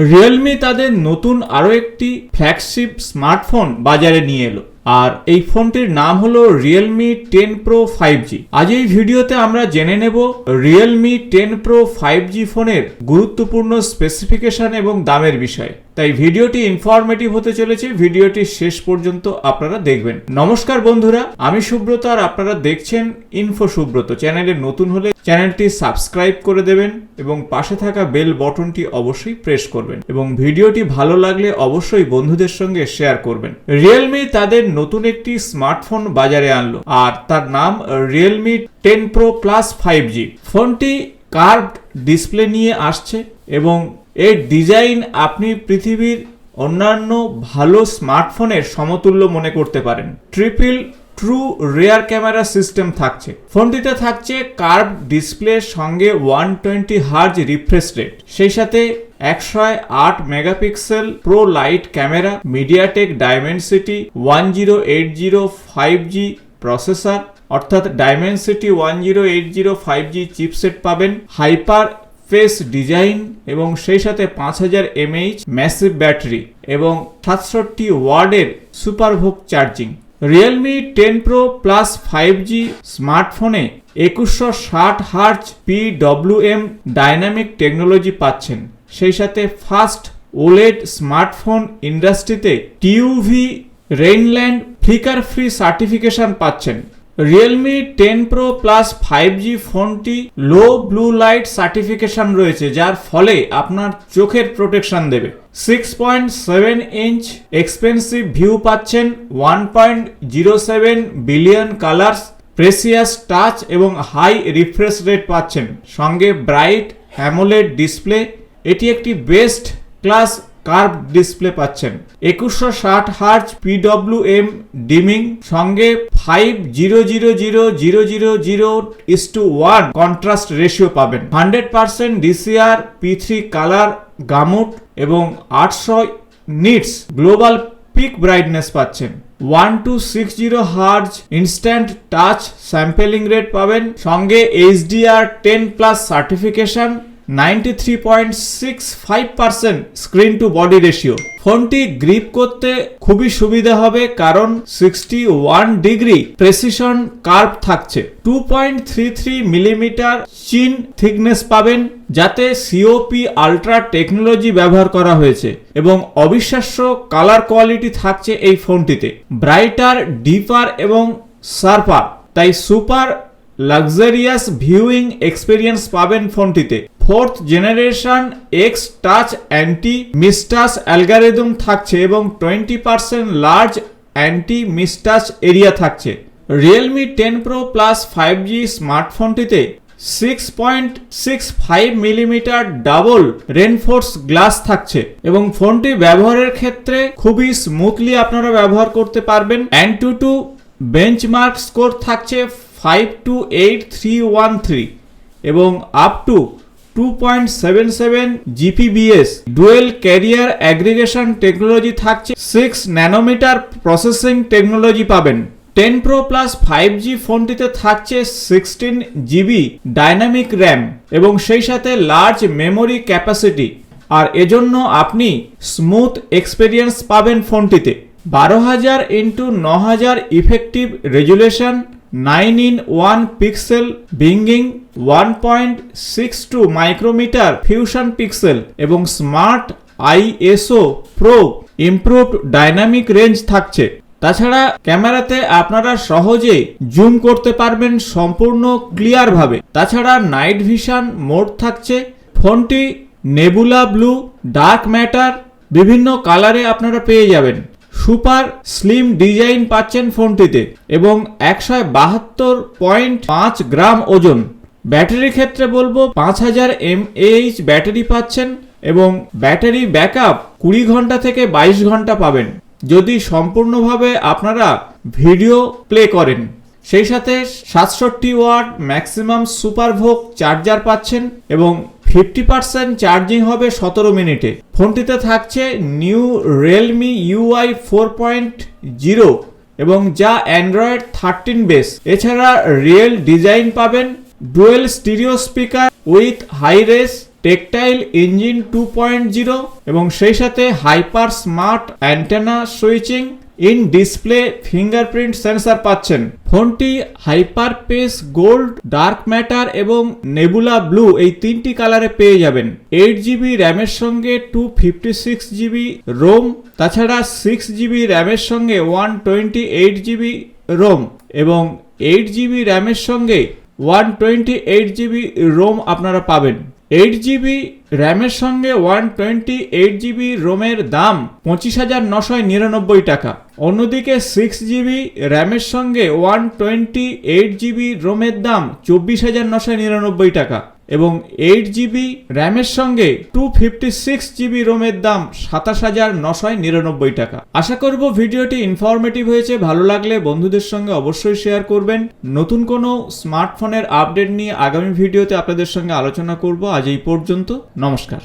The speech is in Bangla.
রিয়েলমি তাদের নতুন আরো একটি ফ্ল্যাগশিপ স্মার্টফোন বাজারে নিয়ে এলো, আর এই ফোনটির নাম হলো রিয়েলমি 10 Pro 5G। আজ এই ভিডিওতে আমরা জেনে নেব রিয়েলমি 10 Pro 5G ফোনের গুরুত্বপূর্ণ স্পেসিফিকেশন এবং দামের বিষয়ে। তাই ভিডিওটি ইনফরমেটিভ হতে চলেছে, ভিডিওটি শেষ পর্যন্ত আপনারা দেখবেন। নমস্কার বন্ধুরা, আমি সুব্রত আর আপনারা দেখছেন ইনফো সুব্রত। চ্যানেলে নতুন হলে চ্যানেলটি সাবস্ক্রাইব করে দেবেন এবং পাশে থাকা বেল বটনটি অবশ্যই প্রেস করবেন এবং ভিডিওটি ভালো লাগলে অবশ্যই বন্ধুদের সঙ্গে শেয়ার করবেন। রিয়েলমি তাদের নতুন একটি স্মার্টফোন বাজারে আনলো, আর তার নাম রিয়েলমি 10 Pro Plus 5G। ফোনটি কার্ভড ডিসপ্লে নিয়ে আসছে এবং এর ডিজাইন আপনি পৃথিবীর অন্যান্য ভালো স্মার্টফোনের সমতুল্য মনে করতে পারেন। Triple true rear camera system থাকছে। ফোনটিতে থাকছে কার্ভ ডিসপ্লের সঙ্গে 120 হার্জ রিফ্রেশ রেট, সেই সাথে 108 megapixel pro light camera, MediaTek Dimensity 1080 5G processor অর্থাৎ ডাইমেনসিটি 1080 5G চিপসেট পাবেন, হাইপার ফেস ডিজাইন এবং সেই সাথে 5000 mAh ম্যাসিভ ব্যাটারি এবং 67 ওয়াটের সুপারভোক charging. Realme 10 Pro Plus 5G স্মার্টফোনে 2160 হার্জ PWM ডাইনামিক টেকনোলজি পাচ্ছেন, সেই সাথে ফাস্ট ওলেড স্মার্টফোন ইন্ডাস্ট্রিতে TUV Rheinland flicker free certification পাচ্ছেন। রিয়েলমি 10 Pro Plus 5G ফোনটি লো ব্লু লাইট সার্টিফিকেশন রয়েছে, যার ফলে আপনার চোখের প্রোটেকশন দেবে। 6.7 ইঞ্চ এক্সপেন্সিভ ভিউ পাচ্ছেন, 1.07 বিলিয়ন কালার্স, প্রেসিয়াস টাচ এবং হাই রিফ্রেশ রেট পাচ্ছেন, সঙ্গে ব্রাইট অ্যামোলেড ডিসপ্লে। এটি একটি বেস্ট ক্লাস কার্ভ ডিসপ্লে পাচ্ছেন, 2160 হার্জ PWM ডিমিং, সঙ্গে 5:0:0:0:0:0:1 কন্ট্রাস্ট রেশিও পাবেন, 100% DCR P3 কালার গামুট এবং 800 নিটস গ্লোবাল পিক ব্রাইটনেস পাচ্ছেন। 1260 hertz instant touch sampling rate পাবেন, সঙ্গে HDR10+ certification, 93.65% screen to body ratio. ফোনটি গ্রিপ করতে খুবই সুবিধা হবে, কারণ 61 ডিগ্রি প্রেসিশন কার্ভ থাকছে। 2.33 মিলিমিটার চিন থিকনেস পাবেন, যাতে COP আলট্রা টেকনোলজি ব্যবহার করা হয়েছে এবং অবিশ্বাস্য কালার কোয়ালিটি থাকছে এই ফোনটিতে। ব্রাইটার, ডিপার এবং শার্পার, তাই সুপার লাক্সারিয়াস ভিউইং এক্সপিরিয়েন্স পাবেন ফোনটিতে। 4th generation X touch anti mistouch algorithm থাকছে এবং 20% লার্জ অ্যান্টি মিসটাচ এরিয়া থাকছে। রিয়েলমি 10 Pro Plus 5G স্মার্টফোনটিতে 6.65 মিলিমিটার ডাবল রেনফোর্স গ্লাস থাকছে এবং ফোনটি ব্যবহারের ক্ষেত্রে খুবই স্মুথলি আপনারা ব্যবহার করতে পারবেন। AnTuTu বেঞ্চমার্ক স্কোর থাকছে 528,313 এবং up to 2.77 GPBS dual career aggregation technology থাকছে। 6 ন্যানোমিটার প্রসেসিং টেকনোলজি পাবেন। 10 Pro Plus 5G ফোনটিতে থাকছে 16 GB ডাইনামিক র্যাম এবং সেই সাথে লার্জ মেমোরি ক্যাপাসিটি, আর এজন্য আপনি স্মুথ এক্সপিরিয়েন্স পাবেন ফোনটিতে। 12000x9000 effective resolution, 9:1 pixel binning, 1.62 micrometre fusion pixel এবং smart ISO pro improved dynamic range থাকছে। তাছাড়া ক্যামেরাতে আপনারা সহজে জুম করতে পারবেন সম্পূর্ণ ক্লিয়ার ভাবে। তাছাড়া নাইট ভিশন মোড থাকছে। ফোনটি নেবুলা ব্লু, ডার্ক ম্যাটার বিভিন্ন কালারে আপনারা পেয়ে যাবেন। সুপার স্লিম ডিজাইন পাচ্ছেন ফোনটিতে এবং 172.5 গ্রাম ওজন। ব্যাটারির ক্ষেত্রে বলবো 5000 mAh ব্যাটারি পাচ্ছেন এবং ব্যাটারি ব্যাকআপ 20 ঘন্টা থেকে 22 ঘন্টা পাবেন যদি সম্পূর্ণভাবে আপনারা ভিডিও প্লে করেন। সেই সাথে 67 ওয়াট ম্যাক্সিমাম সুপারভোক চার্জার পাচ্ছেন এবং 50% চার্জিং হবে 17 মিনিটে। ফোনটিতে থাকছে নিউ রিয়েলমি UI 4.0 এবং যা অ্যান্ড্রয়েড 13 বেস। এছাড়া রিয়েল ডিজাইন পাবেন, dual stereo speaker with high res tactile engine 2.0 এবং সেই সাথে hyper smart antenna switching in display fingerprint sensor পাচ্ছেন। ফোনটি hyper pace gold, dark matter এবং নেবুলা ব্লু এই তিনটি কালারে পেয়ে যাবেন। 8GB র্যামের সঙ্গে 256GB রোম, তাছাড়া 6GB র্যামের সঙ্গে 128GB রোম এবং 8GB র্যামের সঙ্গে 128GB রোম আপনারা পাবেন। 8GB র্যামের সঙ্গে 128GB রোমের দাম 25,999 টাকা। অন্যদিকে 6GB র্যামের সঙ্গে 128GB রোমের দাম 24,999 টাকা এবং 8GB র্যামের সঙ্গে 256GB রোমের দাম 27,999 টাকা। আশা করব ভিডিওটি ইনফরমেটিভ হয়েছে। ভালো লাগলে বন্ধুদের সঙ্গে অবশ্যই শেয়ার করবেন। নতুন কোনো স্মার্টফোনের আপডেট নিয়ে আগামী ভিডিওতে আপনাদের সঙ্গে আলোচনা করব। আজ এই পর্যন্ত, নমস্কার।